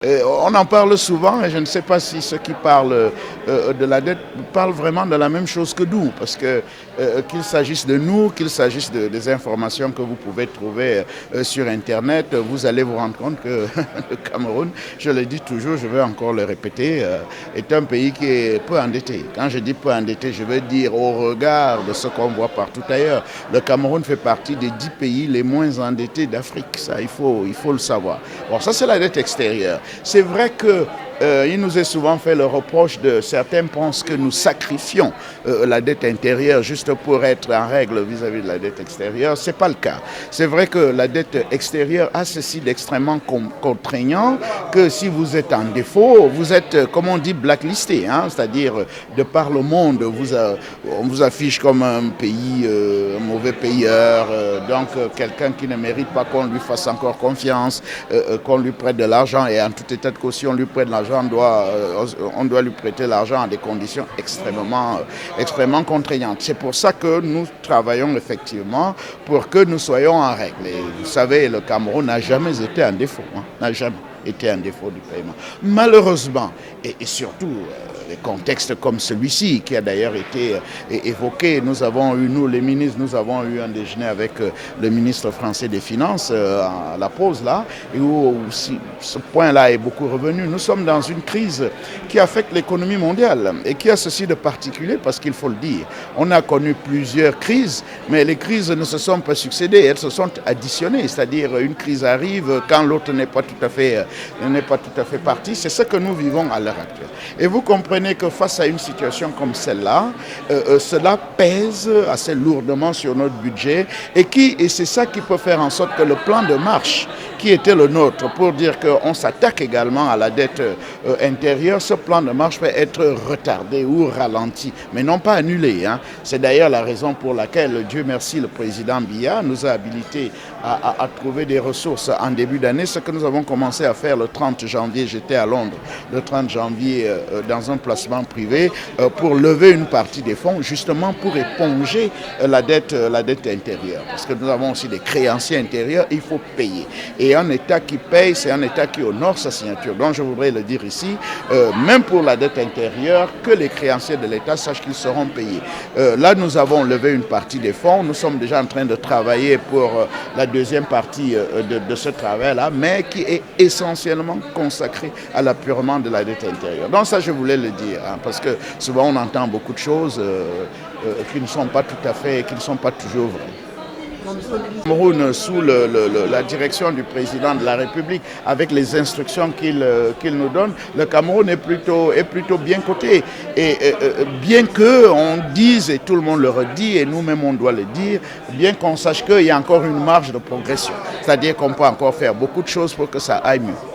On en parle souvent et je ne sais pas si ceux qui parlent de la dette parlent vraiment de la même chose que nous, parce que qu'il s'agisse de nous, qu'il s'agisse des informations que vous pouvez trouver sur Internet, vous allez vous rendre compte que le Cameroun, je le dis toujours, je vais encore le répéter, est un pays qui est peu endetté. Quand je dis peu endetté, je veux dire au regard de ce qu'on voit partout ailleurs. Le Cameroun fait partie des 10 pays les moins endettés d'Afrique, ça il faut le savoir. Bon, ça c'est la dette extérieure. C'est vrai que il nous est souvent fait le reproche de certains pensent que nous sacrifions la dette intérieure juste pour être en règle vis-à-vis de la dette extérieure. Ce n'est pas le cas. C'est vrai que la dette extérieure a ceci d'extrêmement contraignant que si vous êtes en défaut, vous êtes, comme on dit, blacklisté. Hein, c'est-à-dire, de par le monde, on vous affiche comme un pays, un mauvais payeur, donc quelqu'un qui ne mérite pas qu'on lui fasse encore confiance, qu'on lui prête de l'argent et en tout état de cause, si on lui prête de l'argent, on doit lui prêter l'argent à des conditions extrêmement contraignantes. C'est pour ça que nous travaillons effectivement pour que nous soyons en règle. Et vous savez, le Cameroun n'a jamais été en défaut, n'a jamais été en défaut du paiement. Malheureusement, et surtout les contextes comme celui-ci, qui a d'ailleurs été évoqué, nous avons eu, nous les ministres, nous avons eu un déjeuner avec le ministre français des Finances à la pause là, et où ce point-là est beaucoup revenu. Nous sommes dans une crise qui affecte l'économie mondiale et qui a ceci de particulier parce qu'il faut le dire. On a connu plusieurs crises, mais les crises ne se sont pas succédées, elles se sont additionnées, c'est-à-dire une crise arrive quand l'autre n'est pas tout à fait partie. C'est ce que nous vivons à l'heure actuelle. Et vous comprenez que face à une situation comme celle-là, cela pèse assez lourdement sur notre budget et c'est ça qui peut faire en sorte que le plan de marche qui était le nôtre pour dire qu'on s'attaque également à la dette intérieure, ce plan de marche peut être retardé ou ralenti, mais non pas annulé. Hein. C'est d'ailleurs la raison pour laquelle, Dieu merci, le président Biya nous a habilités à trouver des ressources en début d'année, ce que nous avons commencé à faire le 30 janvier, j'étais à Londres, le 30 janvier dans un placement privé pour lever une partie des fonds, justement pour éponger la dette intérieure. Parce que nous avons aussi des créanciers intérieurs, il faut payer. Et un État qui paye, c'est un État qui honore sa signature. Donc je voudrais le dire ici, même pour la dette intérieure, que les créanciers de l'État sachent qu'ils seront payés. Là, nous avons levé une partie des fonds. Nous sommes déjà en train de travailler pour la deuxième partie de ce travail-là, mais qui est essentiellement consacrée à l'apurement de la dette intérieure. Donc ça, je voulais le dire, hein, parce que souvent on entend beaucoup de choses qui ne sont pas toujours vraies. Le Cameroun, sous la direction du président de la République, avec les instructions qu'il nous donne, le Cameroun est plutôt bien coté. Et bien qu'on dise, et tout le monde le redit, et nous-mêmes on doit le dire, bien qu'on sache qu'il y a encore une marge de progression. C'est-à-dire qu'on peut encore faire beaucoup de choses pour que ça aille mieux.